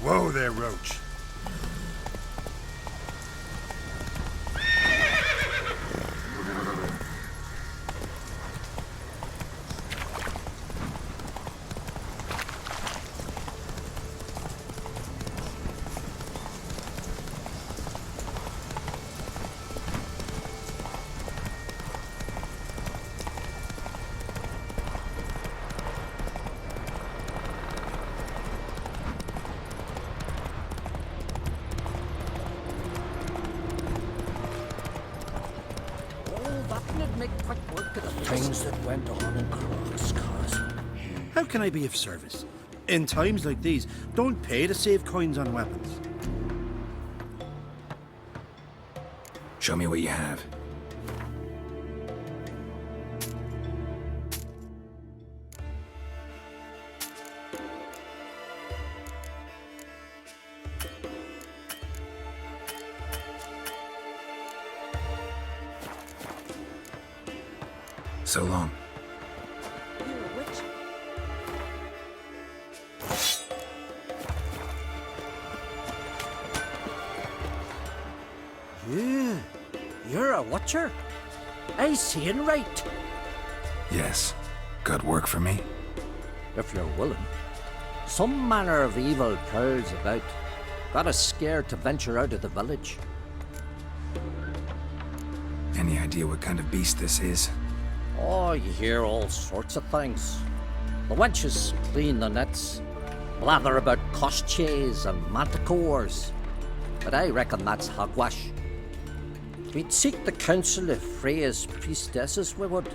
Whoa there, Roach. Things that went on in Croc's Castle. How can I be of service? In times like these, don't pay to save coins on weapons. Show me what you have. So long. You're a witch. Yeah, you're a watcher. I seeing right. Yes. Good work for me? If you're willing. Some manner of evil prowls about. Got us scared to venture out of the village. Any idea what kind of beast this is? Oh, you hear all sorts of things. The wenches clean the nets, blather about koshches and manticores. But I reckon that's hogwash. We'd seek the counsel of Freya's priestesses, we would.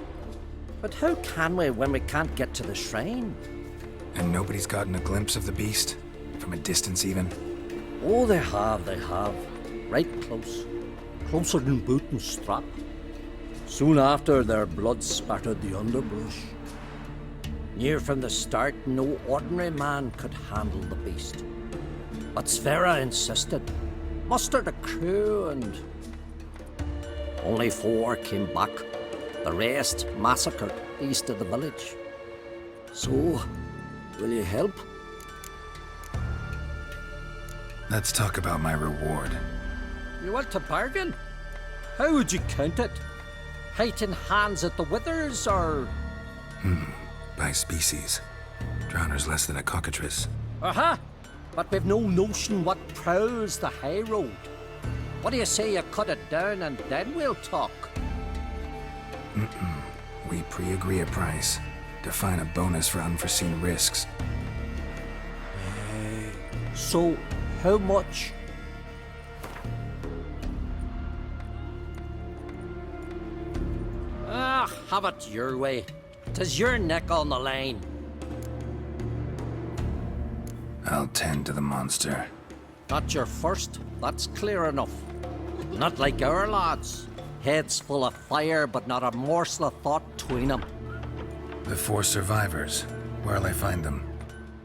But how can we when we can't get to the shrine? And nobody's gotten a glimpse of the beast? From a distance even? Oh, they have. Right close. Closer than boot and strap. Soon after, their blood spattered the underbrush. Near from the start, no ordinary man could handle the beast. But Sverre insisted. Mustered a crew and... Only 4 came back. The rest massacred east of the village. So, will you help? Let's talk about my reward. You want to bargain? How would you count it? Height in hands at the withers, or...? By species. Drowner's less than a cockatrice. Aha! But we've no notion what prowls the high road. What do you say you cut it down and then we'll talk? We pre-agree a price. Define a bonus for unforeseen risks. So, how much? Ah, have it your way. 'Tis your neck on the line. I'll tend to the monster. Not your first, that's clear enough. Not like our lads. Heads full of fire, but not a morsel of thought between them. The 4 survivors. Where'll I find them?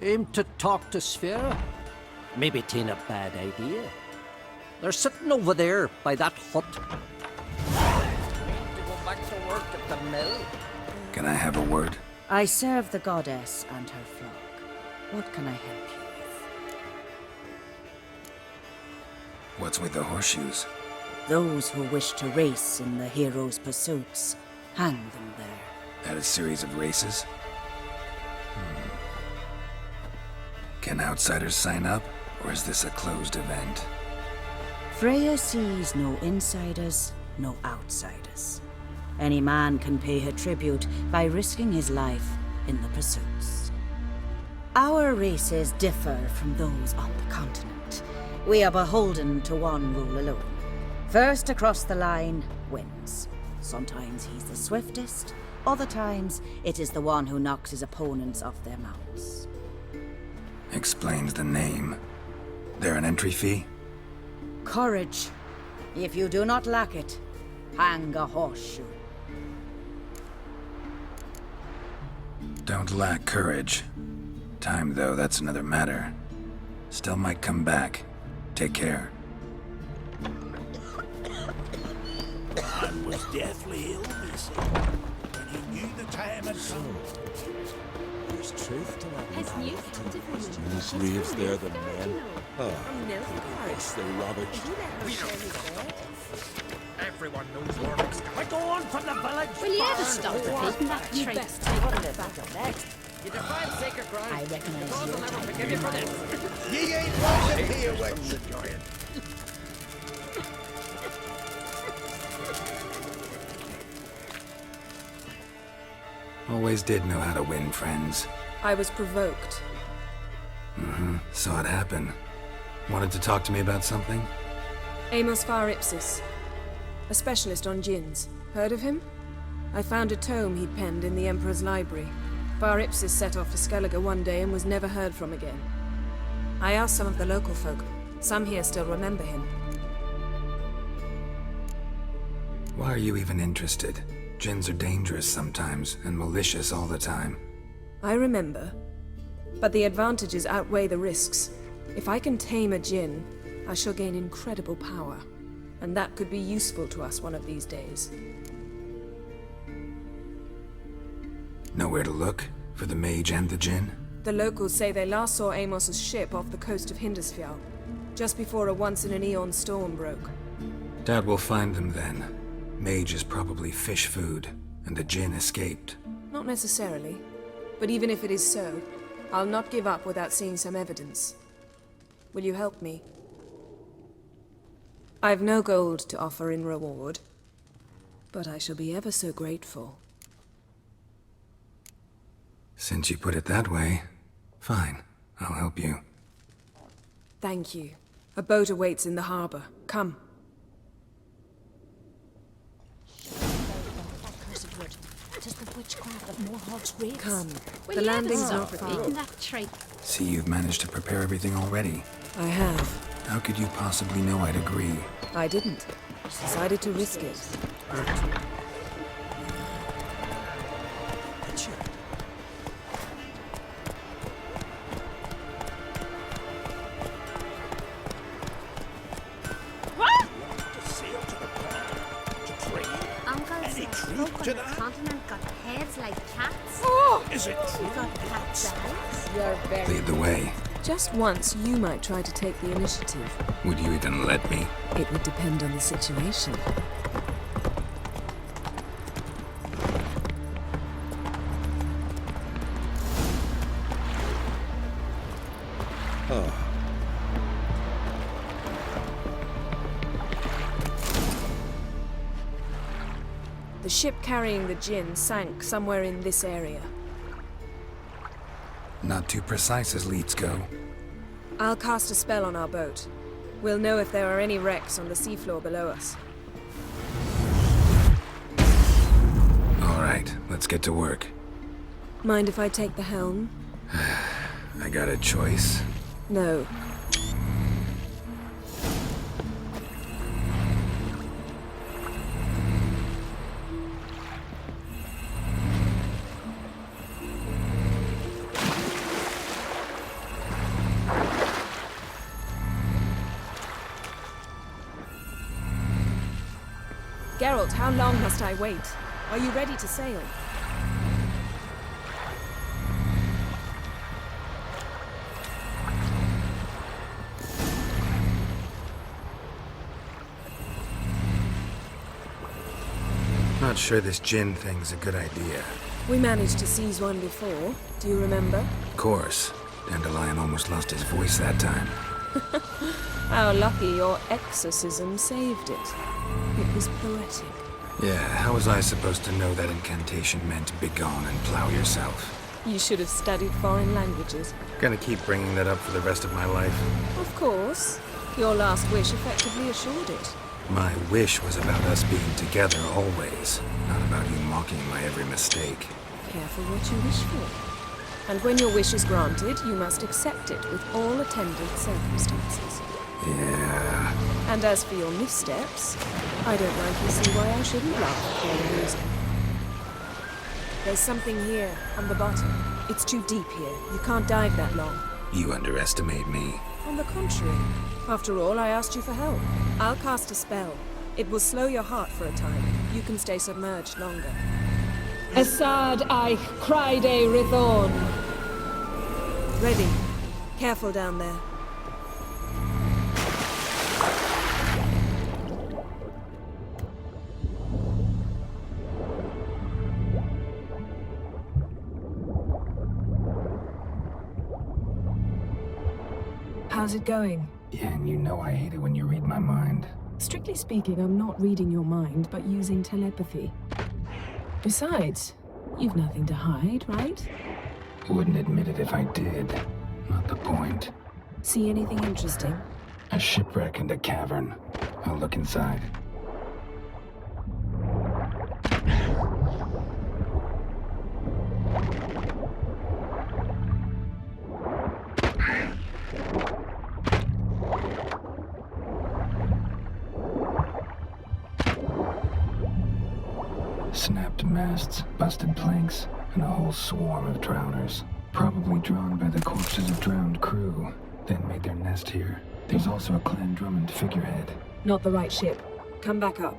Aim to talk to Sverre? Maybe 'tain't a bad idea. They're sitting over there by that hut. To go back to work at the mill. Can I have a word? I serve the goddess and her flock. What can I help you with? What's with the horseshoes? Those who wish to race in the hero's pursuits, hang them there. At a series of races? Can outsiders sign up, or is this a closed event? Freya sees no insiders, no outsiders. Any man can pay her tribute by risking his life in the pursuits. Our races differ from those on the continent. We are beholden to one rule alone. First across the line wins. Sometimes he's the swiftest, other times it is the one who knocks his opponents off their mounts. Explains the name. There an entry fee? Courage. If you do not lack it, hang a horseshoe. Don't lack courage. Time, though, that's another matter. Still might come back. Take care. Man was deathly ill, they said, and he knew the time had come. There's truth to that. Has new different More graves there than men. Oh, No, it's the ravaged. Everyone knows Warwick's coming. Go on from the village. Will you ever stop repeating that You trick? best take what it back up next. You defy sacred ground. I recognize your I'll never type. forgive you for this. Ye ain't welcome here, wench. Always did know how to win friends. I was provoked. Saw it happen. Wanted to talk to me about something? Amos Far Ipsis, a specialist on djinns. Heard of him? I found a tome he'd penned in the Emperor's library. Far Ipsis set off for Skellige one day and was never heard from again. I asked some of the local folk. Some here still remember him. Why are you even interested? Djinns are dangerous sometimes, and malicious all the time. I remember. But the advantages outweigh the risks. If I can tame a djinn, I shall gain incredible power. And that could be useful to us one of these days. Nowhere to look? For the mage and the djinn? The locals say they last saw Amos's ship off the coast of Hindisfjall, just before a once-in-an-eon storm broke. Doubt we'll find them then. Mage is probably fish food, and the djinn escaped. Not necessarily. But even if it is so, I'll not give up without seeing some evidence. Will you help me? I've no gold to offer in reward, but I shall be ever so grateful. Since you put it that way, fine. I'll help you. Thank you. A boat awaits in the harbor. Come. That cursed wood. 'Tis the witchcraft of Morhogg's raids. Come. Will The you ever landing's stop not far. repeating that trick? See, you've managed to prepare everything already. I have. How could you possibly know I'd agree? I didn't. Decided to risk it. Uncle says folk on the continent got heads like cats. Is it true? Got cats' eyes. You're very Lead the way. Just once, you might try to take the initiative. Would you even let me? It would depend on the situation. The ship carrying the djinn sank somewhere in this area. Not too precise as leads go. I'll cast a spell on our boat. We'll know if there are any wrecks on the seafloor below us. All right, let's get to work. Mind if I take the helm? I got a choice. No. Geralt, how long must I wait? Are you ready to sail? Not sure this djinn thing's a good idea. We managed to seize one before. Do you remember? Of course. Dandelion almost lost his voice that time. How lucky your exorcism saved it. It was poetic. Yeah, how was I supposed to know that incantation meant begone and plow yourself? You should have studied foreign languages. Gonna keep bringing that up for the rest of my life. Of course. Your last wish effectively assured it. My wish was about us being together always, not about you mocking my every mistake. Careful what you wish for. And when your wish is granted, you must accept it with all attendant circumstances. Yeah. And as for your missteps, I don't rightly see why I shouldn't laugh at your reason. There's something here, on the bottom. It's too deep here. You can't dive that long. You underestimate me. On the contrary. After all, I asked you for help. I'll cast a spell. It will slow your heart for a time. You can stay submerged longer. Esad I Cried Rithorn. Ready. Careful down there. How's it going? Yeah, and you know I hate it when you read my mind. Strictly speaking, I'm not reading your mind, but using telepathy. Besides, you've nothing to hide, right? Wouldn't admit it if I did. Not the point. See anything interesting? A shipwreck and a cavern. I'll look inside. Snapped masts, busted planks, and a whole swarm of drowners. Probably drawn by the corpses of drowned crew, then made their nest here. There's also a Clan Drummond figurehead. Not the right ship. Come back up.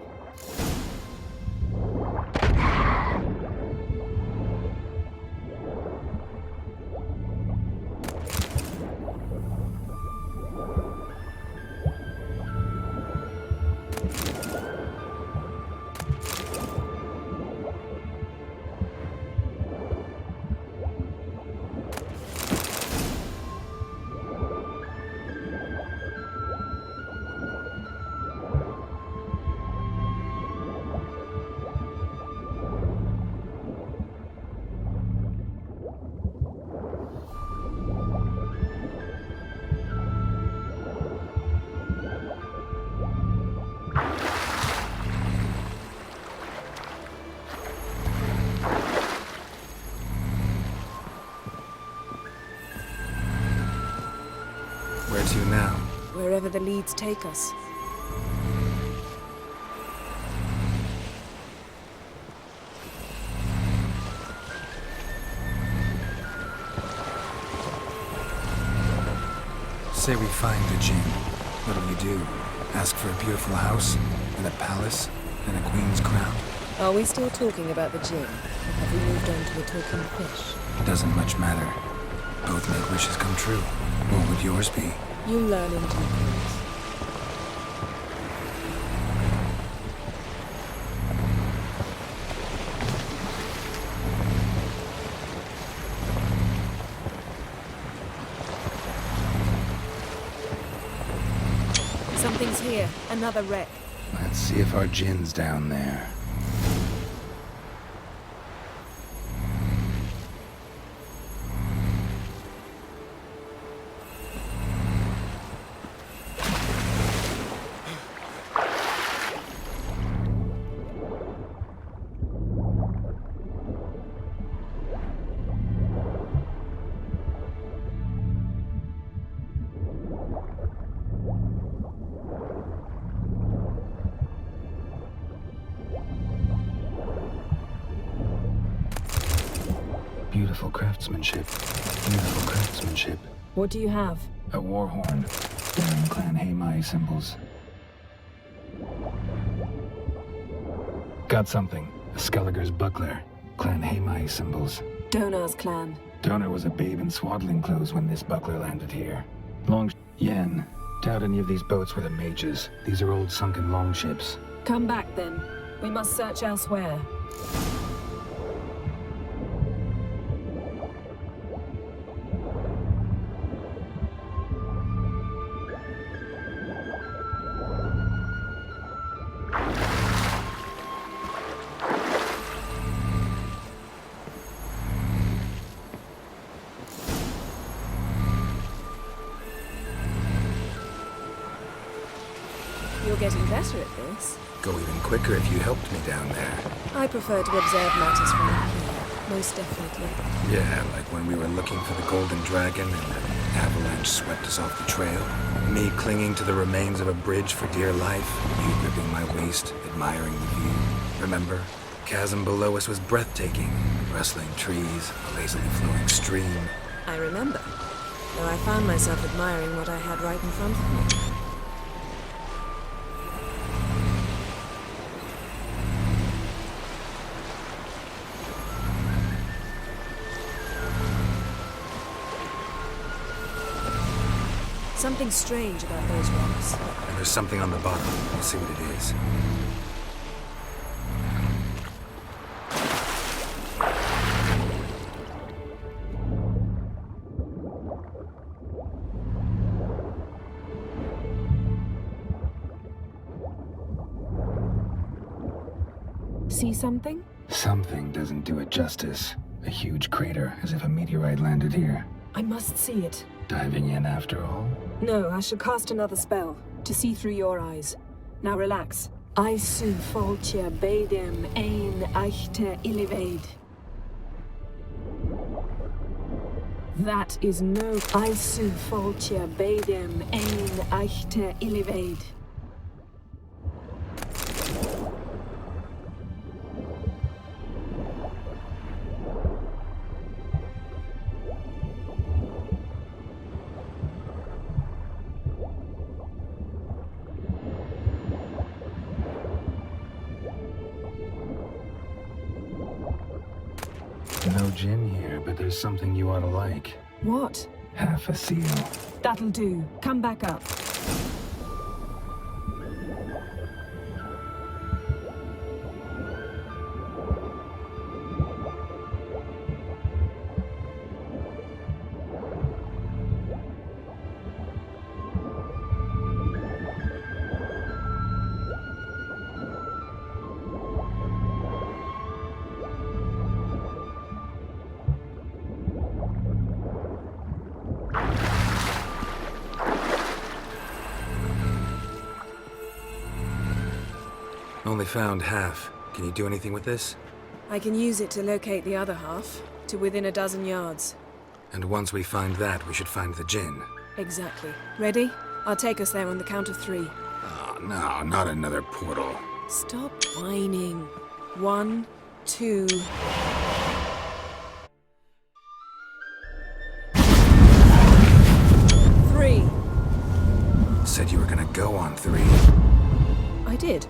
Where to now? Wherever the leads take us. Say we find the Jinn. What'll you do? Ask for a beautiful house? And a palace? And a queen's crown? Are we still talking about the Jinn? Or have we moved on to a talking fish? Doesn't much matter. Both make wishes come true. What would yours be? You learn in due course. Something's here. Another wreck. Let's see if our Jinn's down there. Beautiful craftsmanship. Beautiful craftsmanship. What do you have? A war horn, bearing Clan Haemai symbols. Got something. A Skelliger's buckler. Clan Haemai symbols. Donar's clan. Donar was a babe in swaddling clothes when this buckler landed here. Yen. Doubt any of these boats were the mages. These are old sunken longships. Come back then. We must search elsewhere. You're getting better at this. Go even quicker if you helped me down there. I prefer to observe matters from up here, most definitely. Yeah, like when we were looking for the Golden Dragon and the avalanche swept us off the trail. Me clinging to the remains of a bridge for dear life. You gripping my waist, admiring the view. Remember? Chasm below us was breathtaking. Rustling trees, a lazily flowing stream. I remember. Though I found myself admiring what I had right in front of me. something strange about those rocks. And there's something on the bottom. We'll see what it is. See something? Something doesn't do it justice. A huge crater, as if a meteorite landed here. I must see it. Diving in after all? No, I shall cast another spell, to see through your eyes. Now relax. Aisu foltia beidem ein eichte iliveid. That is no Aisu foltia beidem ein eichte iliveid. No gin here, but there's something you ought to like. What? Half a seal. That'll do. Come back up. Only found half. Can you do anything with this? I can use it to locate the other half, to within a dozen yards. And once we find that, we should find the gin. Exactly. Ready? I'll take us there on the count of 3. Oh, no, not another portal. Stop whining. 1, 2... Three. Said you were gonna go on 3. I did.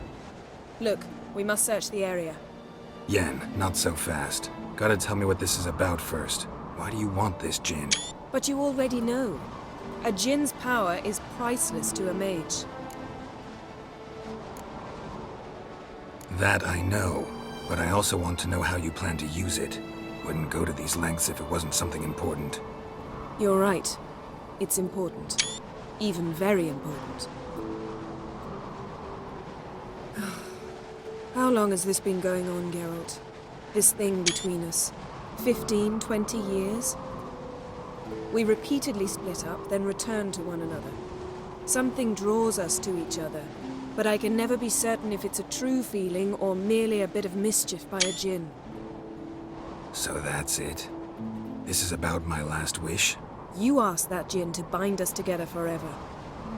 Look, we must search the area. Yen, not so fast. Gotta tell me what this is about first. Why do you want this gin? But you already know. A djinn's power is priceless to a mage. That I know, but I also want to know how you plan to use it. Wouldn't go to these lengths if it wasn't something important. You're right. It's important. Even very important. How long has this been going on, Geralt? This thing between us? 15, 20 years? We repeatedly split up, then returned to one another. Something draws us to each other, but I can never be certain if it's a true feeling or merely a bit of mischief by a djinn. So that's it. This is about my last wish? You asked that djinn to bind us together forever.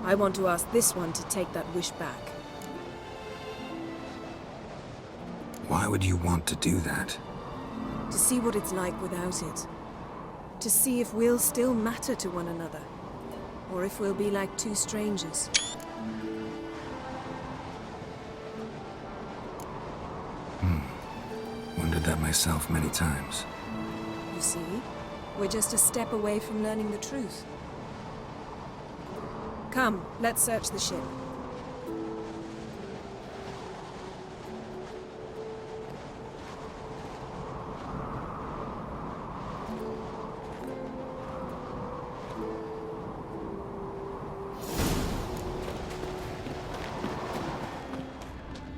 I want to ask this one to take that wish back. Why would you want to do that? To see what it's like without it. To see if we'll still matter to one another. Or if we'll be like two strangers. Wondered that myself many times. You see? We're just a step away from learning the truth. Come, let's search the ship.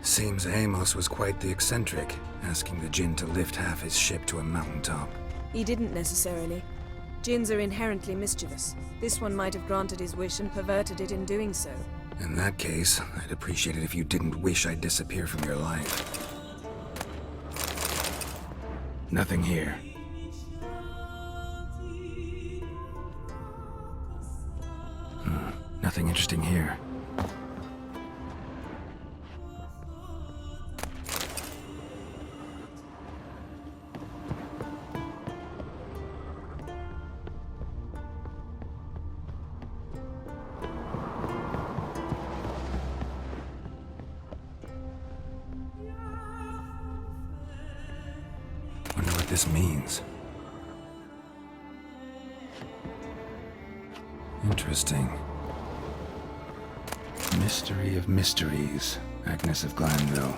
Seems Amos was quite the eccentric, asking the djinn to lift half his ship to a mountaintop. He didn't necessarily. Djinns are inherently mischievous. This one might have granted his wish and perverted it in doing so. In that case, I'd appreciate it if you didn't wish I'd disappear from your life. Nothing here. Nothing interesting here. Wonder what this means. Interesting. Mystery of mysteries, Agnes of Glanville.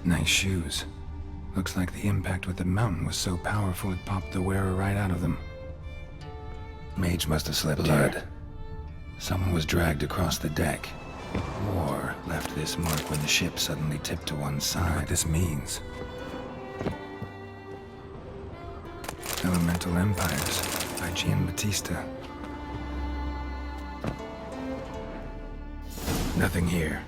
Nice shoes. Looks like the impact with the mountain was so powerful it popped the wearer right out of them. Mage must have slept here. Someone was dragged across the deck. War left this mark when the ship suddenly tipped to one side. What this means. Elemental Empires by Giambattista. Nothing here.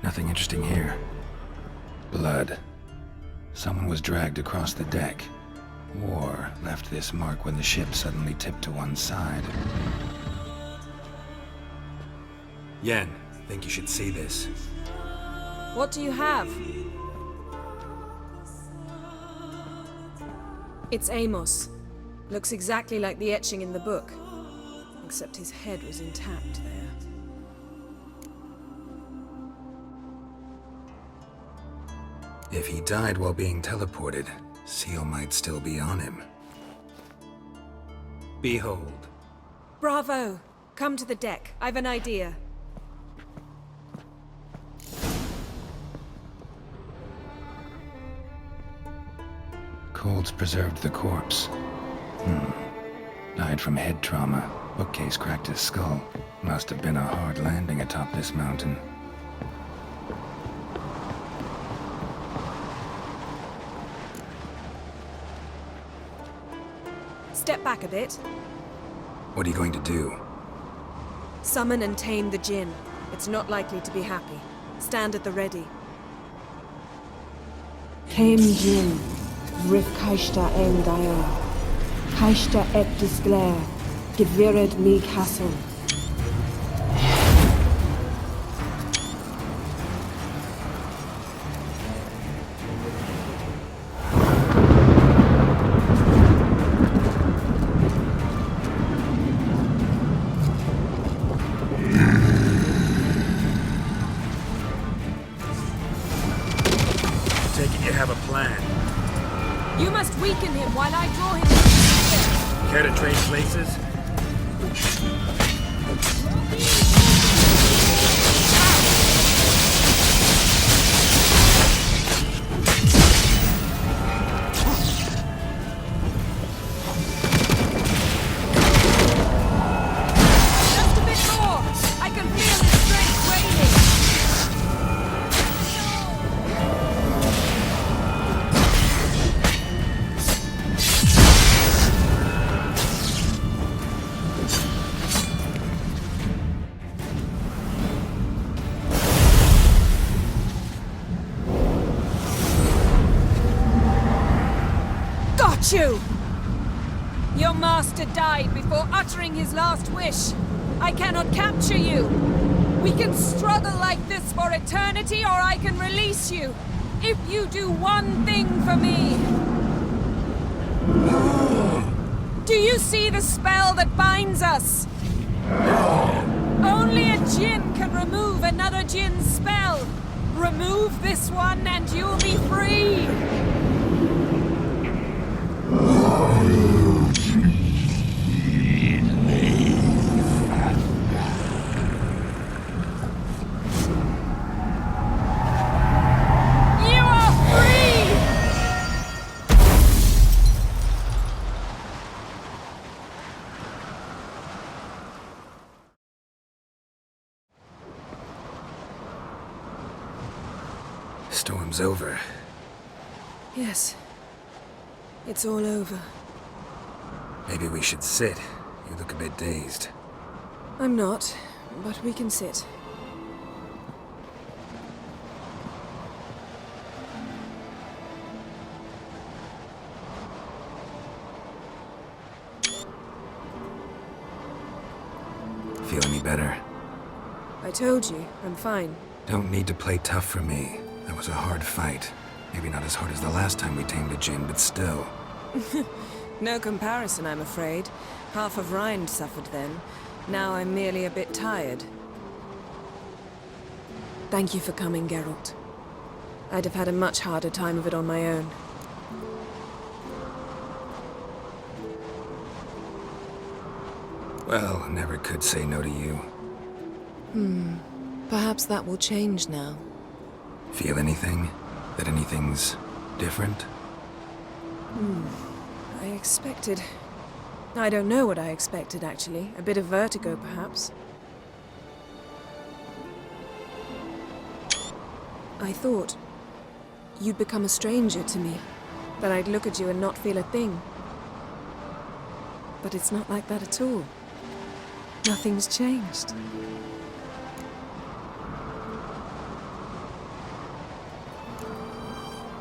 Nothing interesting here. Blood. Someone was dragged across the deck. War left this mark when the ship suddenly tipped to one side. Yen, think you should see this. What do you have? It's Amos. Looks exactly like the etching in the book. Except his head was intact there. If he died while being teleported, Seal might still be on him. Behold. Bravo! Come to the deck. I've an idea. Cold's preserved the corpse. Died from head trauma. Bookcase cracked his skull. Must have been a hard landing atop this mountain. Step back a bit. What are you going to do? Summon and tame the Jinn. It's not likely to be happy. Stand at the ready. Tame Jinn, Rif Kaishta Engdaya, Kaishta et Disglair, Gevired me Castle. Take it you have a plan. You must weaken him while I draw him to the Care to trade places? Just a bit more! I can feel his strength waning! Got you! Your master died before uttering his last wish. I cannot capture you. We can struggle like this for eternity, or I can release you. If you do one thing for me. Do you see the spell that binds us? Only a Jinn can remove another Jinn's spell. Remove this one and you'll be free. You are free! Storm's over. Yes. It's all over. Maybe we should sit. You look a bit dazed. I'm not, but we can sit. Feel any better? I told you, I'm fine. Don't need to play tough for me. That was a hard fight. Maybe not as hard as the last time we tamed a Jinn, but still. No comparison, I'm afraid. Half of Rind suffered then. Now I'm merely a bit tired. Thank you for coming, Geralt. I'd have had a much harder time of it on my own. Well, never could say no to you. Perhaps that will change now. Feel anything? That anything's different? I expected... I don't know what I expected, actually. A bit of vertigo, perhaps. I thought you'd become a stranger to me, that I'd look at you and not feel a thing. But it's not like that at all. Nothing's changed.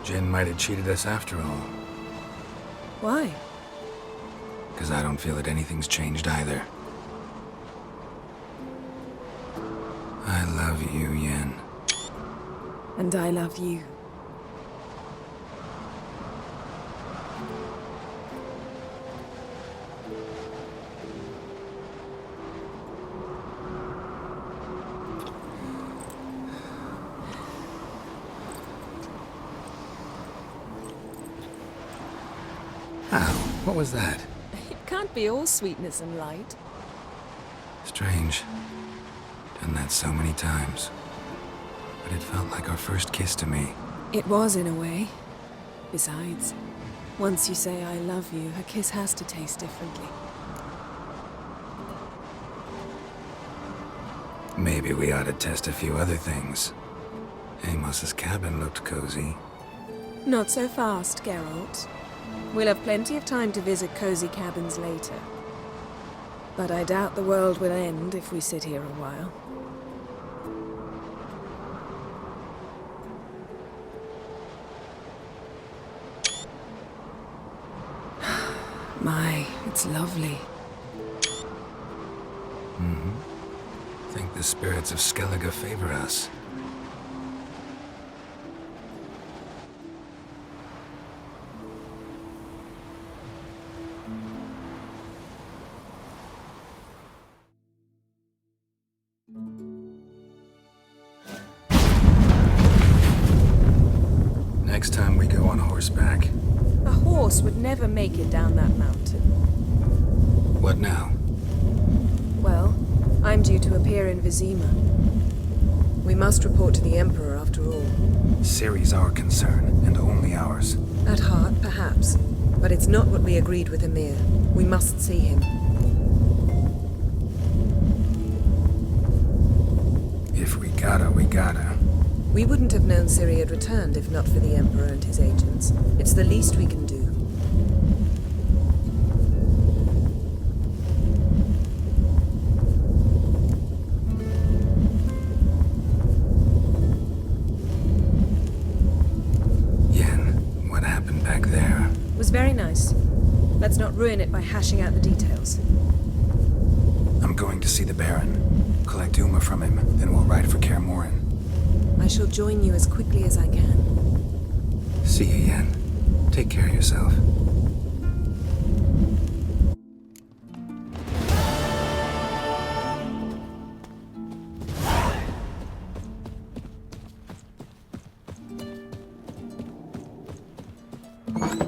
Jin might have cheated us after all. Why? Because I don't feel that anything's changed either. I love you, Yen. And I love you. Ow, what was that? It can't be all sweetness and light. Strange. Done that so many times. But it felt like our first kiss to me. It was, in a way. Besides, once you say I love you, a kiss has to taste differently. Maybe we ought to test a few other things. Amos's cabin looked cozy. Not so fast, Geralt. We'll have plenty of time to visit cozy cabins later. But I doubt the world will end if we sit here a while. My, it's lovely. Think the spirits of Skellige favor us. Next time we go on horseback. A horse would never make it down that mountain. What now? Well, I'm due to appear in Vizima. We must report to the Emperor after all. Ciri's our concern, and only ours. At heart, perhaps. But it's not what we agreed with Emir. We must see him. If we gotta, we gotta. We wouldn't have known Ciri had returned if not for the Emperor and his agents. It's the least we can do. Yen, what happened back there? It was very nice. Let's not ruin it by hashing out the details. I'm going to see the Baron. Collect Uma from him, then we'll ride for Kaer Morhen. I shall join you as quickly as I can. See you, Yen. Take care of yourself. Huh?